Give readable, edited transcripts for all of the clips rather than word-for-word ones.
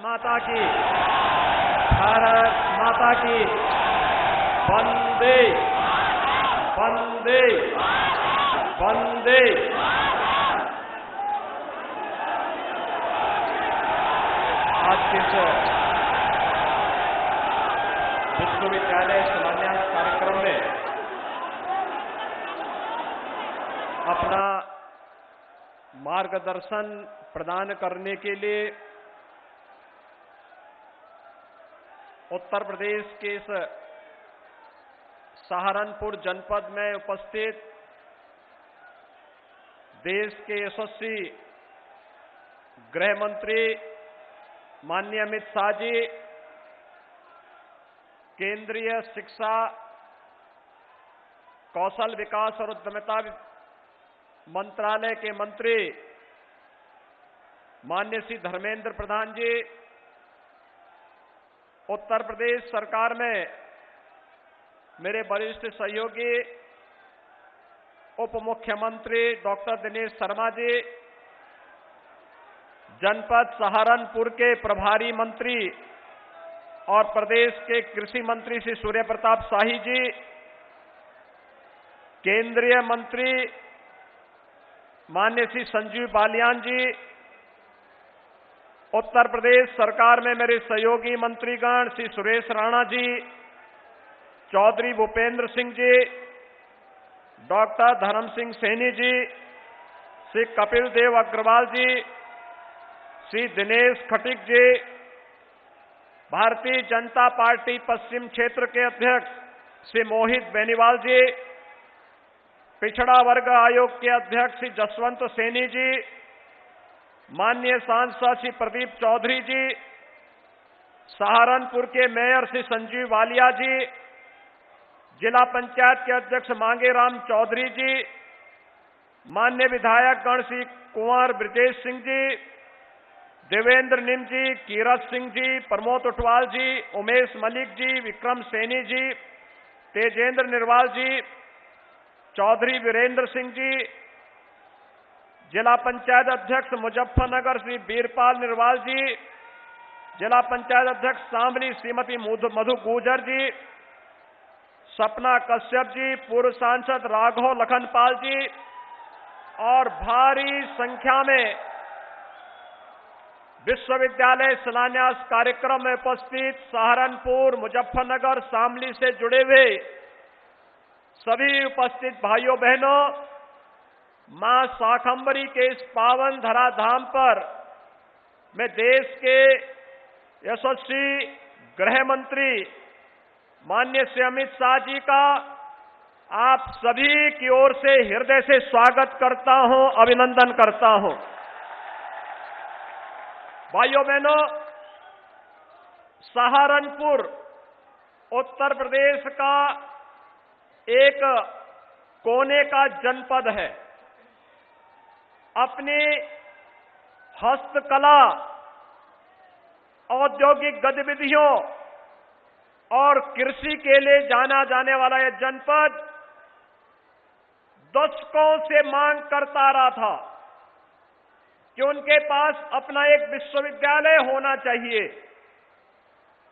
माता की, भारत माता की, वंदे वंदे वंदे। आज के इस विश्वविद्यालय शिलान्यास कार्यक्रम में अपना मार्गदर्शन प्रदान करने के लिए उत्तर प्रदेश के इस सहारनपुर जनपद में उपस्थित देश के यशस्वी गृह मंत्री माननीय अमित शाह जी, केंद्रीय शिक्षा, कौशल विकास और उद्यमिता मंत्रालय के मंत्री माननीय श्री धर्मेंद्र प्रधान जी, उत्तर प्रदेश सरकार में मेरे वरिष्ठ सहयोगी उप मुख्यमंत्री डॉक्टर दिनेश शर्मा जी, जनपद सहारनपुर के प्रभारी मंत्री और प्रदेश के कृषि मंत्री श्री सूर्य प्रताप शाही जी, केंद्रीय मंत्री माननीय श्री संजीव बालियान जी, उत्तर प्रदेश सरकार में मेरे सहयोगी मंत्रीगण श्री सुरेश राणा जी, चौधरी भूपेंद्र सिंह जी, डॉक्टर धर्म सिंह सैनी जी, श्री कपिल देव अग्रवाल जी, श्री दिनेश खटीक जी, भारतीय जनता पार्टी पश्चिम क्षेत्र के अध्यक्ष श्री मोहित बेनीवाल जी, पिछड़ा वर्ग आयोग के अध्यक्ष श्री जसवंत सैनी जी, माननीय सांसद श्री प्रदीप चौधरी जी, सहारनपुर के मेयर श्री संजीव वालिया जी, जिला पंचायत के अध्यक्ष मांगेराम चौधरी जी, माननीय विधायकगण श्री कुंवर ब्रजेश सिंह जी, देवेंद्र निम जी, कीरत सिंह जी, प्रमोद उटवाल जी, उमेश मलिक जी, विक्रम सैनी जी, तेजेंद्र निर्वाल जी, चौधरी वीरेंद्र सिंह जी, जिला पंचायत अध्यक्ष मुजफ्फरनगर श्री बीरपाल निर्वाल जी, जिला पंचायत अध्यक्ष शामली श्रीमती मधु गुजर जी, सपना कश्यप जी, पूर्व सांसद राघव लखनपाल जी और भारी संख्या में विश्वविद्यालय शिलान्यास कार्यक्रम में उपस्थित सहारनपुर, मुजफ्फरनगर, शामली से जुड़े हुए सभी उपस्थित भाइयों बहनों, मां शाकंभरी के इस पावन धराधाम पर मैं देश के यशस्वी गृह मंत्री माननीय श्री अमित शाह जी का आप सभी की ओर से हृदय से स्वागत करता हूं, अभिनंदन करता हूं। भाइयों बहनों, सहारनपुर उत्तर प्रदेश का एक कोने का जनपद है। अपनी हस्तकला, औद्योगिक गतिविधियों और कृषि के लिए जाना जाने वाला यह जनपद दशकों से मांग करता रहा था कि उनके पास अपना एक विश्वविद्यालय होना चाहिए,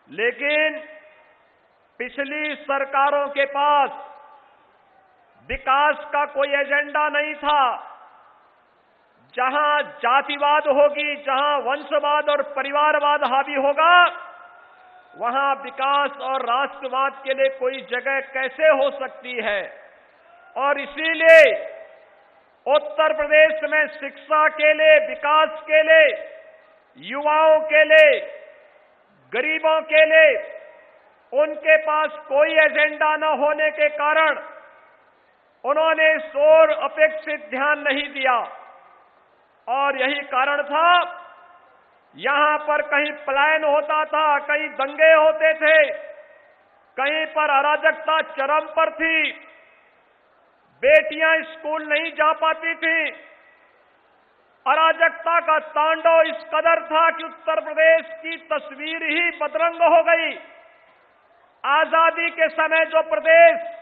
लेकिन पिछली सरकारों के पास विकास का कोई एजेंडा नहीं था। जहां जातिवाद होगी, जहां वंशवाद और परिवारवाद हावी होगा, वहां विकास और राष्ट्रवाद के लिए कोई जगह कैसे हो सकती है। और इसीलिए उत्तर प्रदेश में शिक्षा के लिए, विकास के लिए, युवाओं के लिए, गरीबों के लिए उनके पास कोई एजेंडा न होने के कारण उन्होंने इस ओर अपेक्षित ध्यान नहीं दिया। और यही कारण था, यहां पर कहीं पलायन होता था, कहीं दंगे होते थे, कहीं पर अराजकता चरम पर थी, बेटियां स्कूल नहीं जा पाती थी। अराजकता का तांडव इस कदर था कि उत्तर प्रदेश की तस्वीर ही बदरंग हो गई। आजादी के समय जो प्रदेश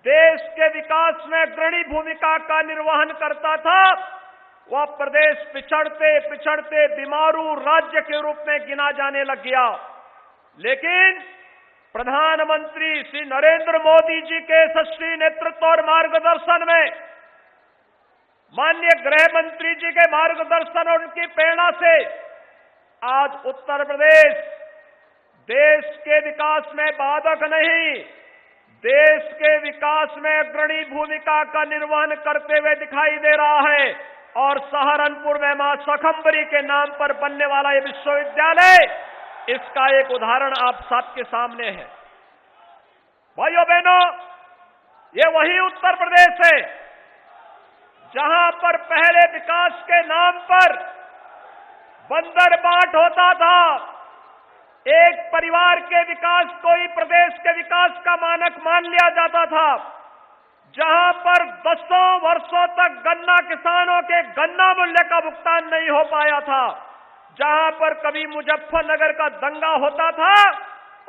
देश के विकास में अग्रणी भूमिका का निर्वहन करता था, वह प्रदेश पिछड़ते पिछड़ते बीमारू राज्य के रूप में गिना जाने लग गया। लेकिन प्रधानमंत्री श्री नरेंद्र मोदी जी के यशस्वी नेतृत्व और मार्गदर्शन में, माननीय गृह मंत्री जी के मार्गदर्शन और उनकी प्रेरणा से आज उत्तर प्रदेश देश के विकास में बाधक नहीं, देश के विकास में अग्रणी भूमिका का निर्वहन करते हुए दिखाई दे रहा है। और सहारनपुर में मां शाकंभरी के नाम पर बनने वाला यह विश्वविद्यालय इसका एक उदाहरण आप सबके सामने है। भाइयों बहनों, ये वही उत्तर प्रदेश है जहां पर पहले विकास के नाम पर बंदर बाट होता था। एक परिवार के विकास को ही प्रदेश के विकास का मानक मान लिया जाता था, जहां पर दसों वर्षों तक गन्ना किसानों के गन्ना मूल्य का भुगतान नहीं हो पाया था, जहां पर कभी मुजफ्फरनगर का दंगा होता था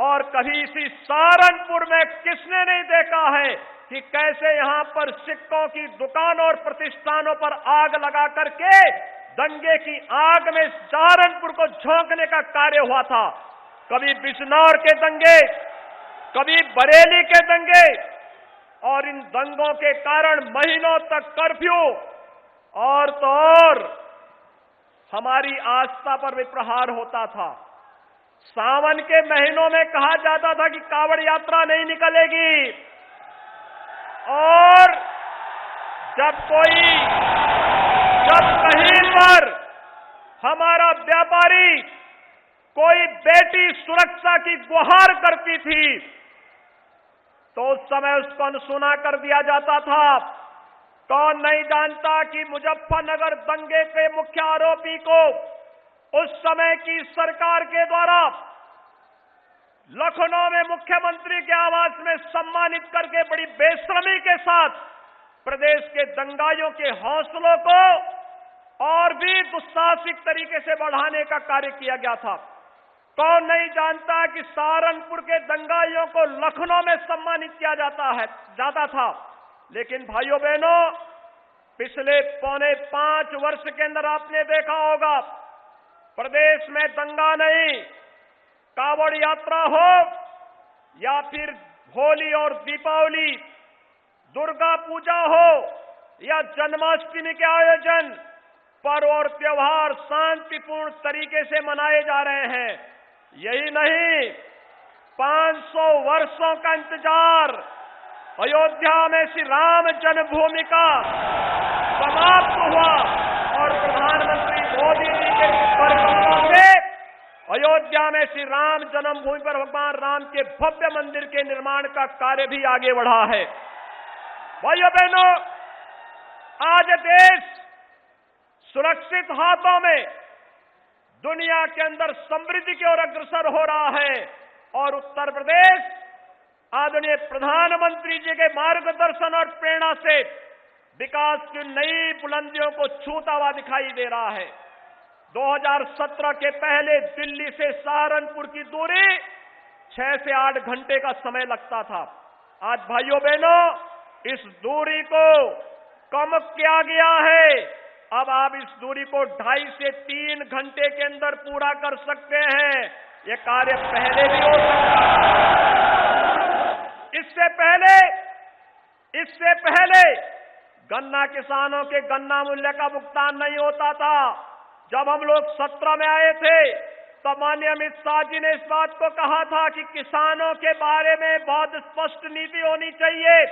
और कभी इसी सहारनपुर में किसने नहीं देखा है कि कैसे यहां पर सिक्कों की दुकानों और प्रतिष्ठानों पर आग लगा करके दंगे की आग में सहारनपुर को झोंकने का कार्य हुआ था। कभी बिजनौर के दंगे, कभी बरेली के दंगे, और इन दंगों के कारण महीनों तक कर्फ्यू और तो और हमारी आस्था पर भी प्रहार होता था। सावन के महीनों में कहा जाता था कि कांवड़ यात्रा नहीं निकलेगी, और जब कहीं पर हमारा व्यापारी कोई बेटी सुरक्षा की गुहार करती थी तो उस समय उसको अनसुना कर दिया जाता था। कौन नहीं जानता कि मुजफ्फरनगर दंगे के मुख्य आरोपी को उस समय की सरकार के द्वारा लखनऊ में मुख्यमंत्री के आवास में सम्मानित करके बड़ी बेशर्मी के साथ प्रदेश के दंगाइयों के हौसलों को और भी दुस्साहसिक तरीके से बढ़ाने का कार्य किया गया था। कौन नहीं जानता कि सहारनपुर के दंगाइयों को लखनऊ में सम्मानित किया जाता था। लेकिन भाइयों बहनों, पिछले 4.5 वर्ष के अंदर आपने देखा होगा प्रदेश में दंगा नहीं, कांवड़ यात्रा हो या फिर होली और दीपावली, दुर्गा पूजा हो या जन्माष्टमी के आयोजन, पर्व और त्योहार शांतिपूर्ण तरीके से मनाए जा रहे हैं। यही नहीं, 500 वर्षों का इंतजार, अयोध्या में श्री राम जन्मभूमि का समाप्त हुआ और प्रधानमंत्री मोदी जी के परिकल्पना से अयोध्या में श्री राम जन्मभूमि पर भगवान राम के भव्य मंदिर के निर्माण का कार्य भी आगे बढ़ा है। भाइयों बहनों, आज देश सुरक्षित हाथों में दुनिया के अंदर समृद्धि की ओर अग्रसर हो रहा है और उत्तर प्रदेश आदरणीय प्रधानमंत्री जी के मार्गदर्शन और प्रेरणा से विकास की नई बुलंदियों को छूता हुआ दिखाई दे रहा है। 2017 के पहले दिल्ली से सहारनपुर की दूरी 6 से 8 घंटे का समय लगता था। आज भाइयों बहनों, इस दूरी को कम किया गया है। अब आप इस दूरी को 2.5 से 3 घंटे के अंदर पूरा कर सकते हैं। यह कार्य पहले भी हो सकता है। इससे पहले गन्ना किसानों के गन्ना मूल्य का भुगतान नहीं होता था। जब हम लोग 17 में आए थे तब माननीय अमित शाह जी ने इस बात को कहा था कि किसानों के बारे में बहुत स्पष्ट नीति होनी चाहिए,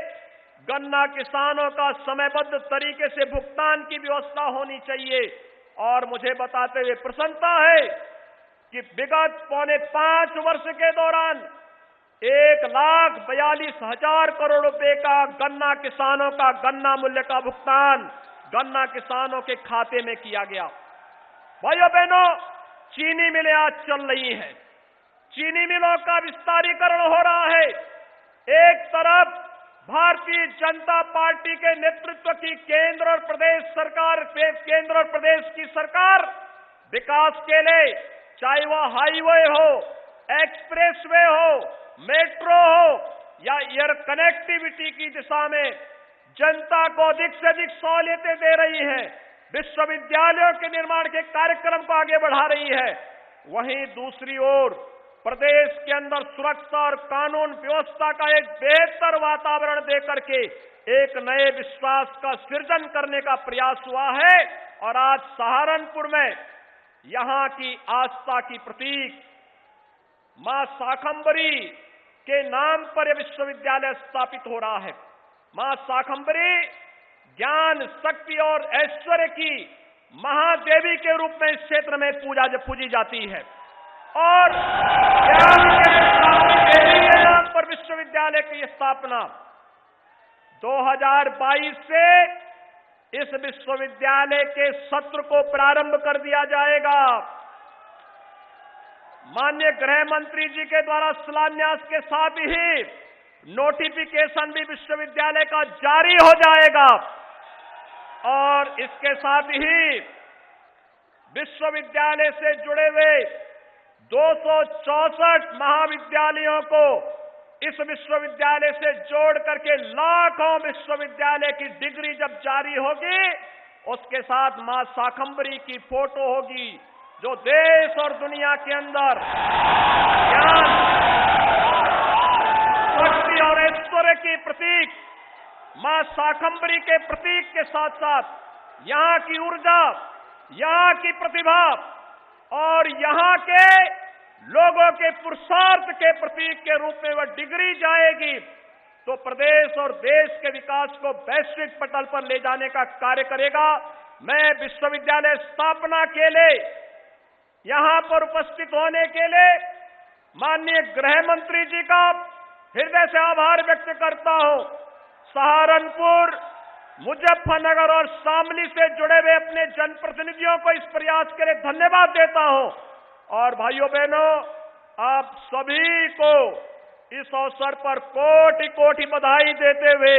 गन्ना किसानों का समयबद्ध तरीके से भुगतान की व्यवस्था होनी चाहिए। और मुझे बताते हुए प्रसन्नता है कि विगत 4.5 वर्ष के दौरान 1,42,000 करोड़ रुपए का गन्ना किसानों का गन्ना मूल्य का भुगतान गन्ना किसानों के खाते में किया गया। भाइयों बहनों, चीनी मिलें आज चल रही हैं, चीनी मिलों का विस्तारीकरण हो रहा है। एक तरफ भारतीय जनता पार्टी के नेतृत्व की केंद्र और प्रदेश की सरकार विकास के लिए, चाहे वह हाईवे हो, एक्सप्रेसवे हो, मेट्रो हो या एयर कनेक्टिविटी की दिशा में जनता को अधिक से अधिक सहूलियतें दे रही है। विश्वविद्यालयों के निर्माण के कार्यक्रम को आगे बढ़ा रही है, वहीं दूसरी ओर प्रदेश के अंदर सुरक्षा और कानून व्यवस्था का एक बेहतर वातावरण देकर के एक नए विश्वास का सृजन करने का प्रयास हुआ है। और आज सहारनपुर में यहां की आस्था की प्रतीक मां शाकंभरी के नाम पर यह विश्वविद्यालय स्थापित हो रहा है। मां शाकंभरी ज्ञान, शक्ति और ऐश्वर्य की महादेवी के रूप में इस क्षेत्र में पूजी जाती है और ज्ञान के देवी के नाम पर विश्वविद्यालय की स्थापना 2022 से इस विश्वविद्यालय के सत्र को प्रारंभ कर दिया जाएगा। माननीय गृह मंत्री जी के द्वारा शिलान्यास के साथ ही नोटिफिकेशन भी विश्वविद्यालय का जारी हो जाएगा और इसके साथ ही विश्वविद्यालय से जुड़े हुए 264 महाविद्यालयों को इस विश्वविद्यालय से जोड़ करके लाखों विश्वविद्यालय की डिग्री जब जारी होगी, उसके साथ मां शाकंभरी की फोटो होगी जो देश और दुनिया के अंदर ज्ञान, शक्ति और ऐश्वर्य की प्रतीक मां शाकंभरी के प्रतीक के साथ साथ यहां की ऊर्जा, यहां की प्रतिभा और यहां के लोगों के पुरुषार्थ के प्रतीक के रूप में वह डिग्री जाएगी तो प्रदेश और देश के विकास को वैश्विक पटल पर ले जाने का कार्य करेगा। मैं विश्वविद्यालय स्थापना के लिए यहां पर उपस्थित होने के लिए माननीय गृह मंत्री जी का हृदय से आभार व्यक्त करता हूं। सहारनपुर, मुजफ्फरनगर और शामली से जुड़े हुए अपने जनप्रतिनिधियों को इस प्रयास के लिए धन्यवाद देता हूं और भाइयों बहनों, आप सभी को इस अवसर पर कोटि कोटि बधाई देते हुए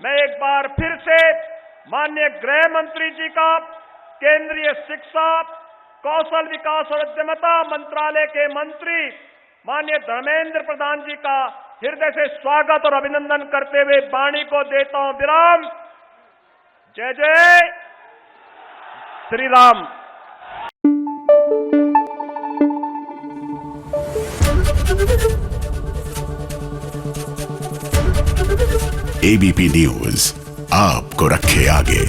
मैं एक बार फिर से माननीय गृह मंत्री जी का, केंद्रीय शिक्षा, कौशल विकास और उद्यमिता मंत्रालय के मंत्री माननीय धर्मेंद्र प्रधान जी का हृदय से स्वागत और अभिनंदन करते हुए वाणी को देता हूं विराम। जय जय श्री राम। एबीपी न्यूज आपको रखे आगे।